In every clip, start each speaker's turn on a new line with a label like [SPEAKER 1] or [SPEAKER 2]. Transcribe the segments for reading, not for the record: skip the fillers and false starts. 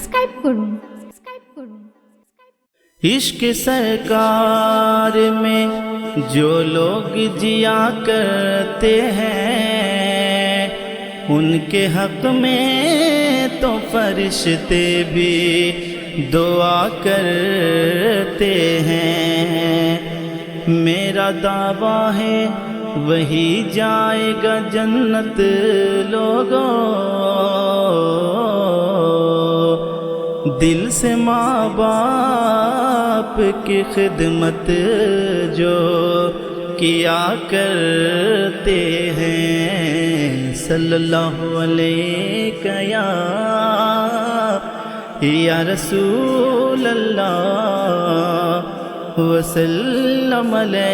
[SPEAKER 1] Subscribe করুন।
[SPEAKER 2] इश्क सरकार में जो लोग जिया करते हैं उनके हक में तो फरिश्ते भी दुआ करते हैं। मेरा दावा है वही जाएगा जन्नत लोगों, दिल से माँ बाप की खिदमत जो किया करते हैं। सल्लल्लाहु अलैहि या रसूल अल्लाह वसल्लम अलैका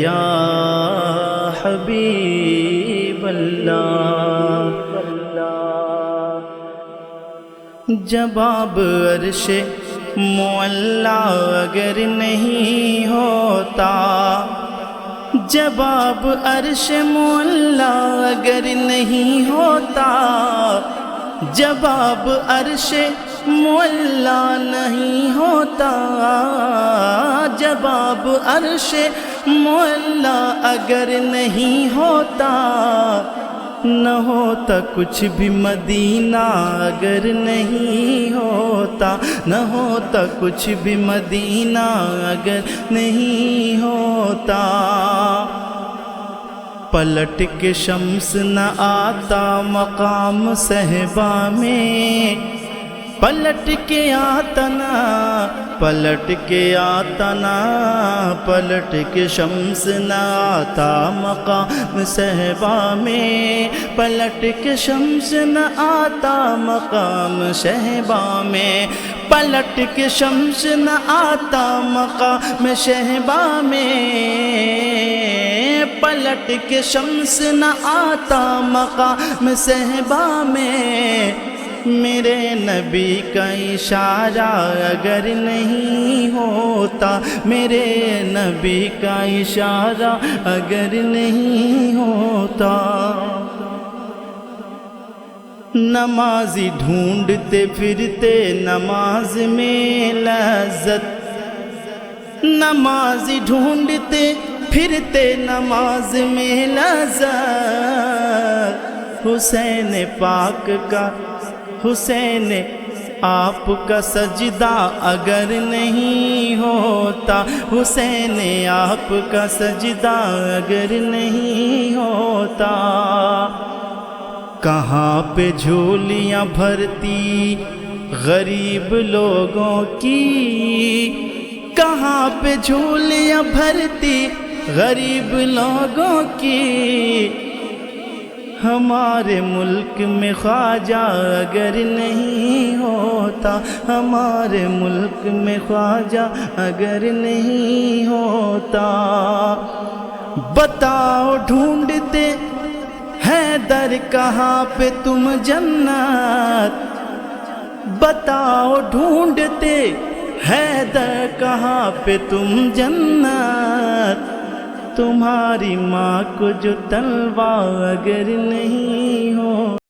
[SPEAKER 2] या हबीब अल्लाह। जवाब अर्शे मुअल्ला अगर नहीं होता, जवाब अर्शे मुअल्ला अगर नहीं होता, जवाब अर्शे मुअल्ला नहीं होता, जवाब अर्शे मुअल्ला अगर नहीं होता, न होता कुछ भी मदीना अगर नहीं होता, न होता कुछ भी मदीना अगर नहीं होता। पलट के शम्स न आता मकाम सहबा में, पलट के आता ना, पलट के आता ना, पलट के शम्स न आता मकाम सहबा में, पलट के शम्स न आता मकाम सहबा में, पलट के शम्स न आता मकाम सहबा में, पलट के शम्स न आता मकाम सहबा में। मेरे नबी का इशारा अगर नहीं होता, मेरे नबी का इशारा अगर नहीं होता, नमाज़ी ढूंढते फिरते नमाज में लज़्ज़त, नमाज़ी ढूंढते फिरते नमाज में लज़्ज़त। हुसैन पाक का, हुसैन आपका सजदा अगर नहीं होता, हुसैन आपका सजदा अगर नहीं होता, कहाँ पे झोलियाँ भरती गरीब लोगों की, कहाँ पे झोलियाँ भरती गरीब लोगों की। हमारे मुल्क में ख्वाजा अगर नहीं होता, हमारे मुल्क में ख्वाजा अगर नहीं होता, बताओ ढूंढते हैं दर कहाँ पे तुम जन्नत, बताओ ढूंढते हैं दर कहाँ पे तुम जन्नत। तुम्हारी माँ को जो तलवा अगर नहीं हो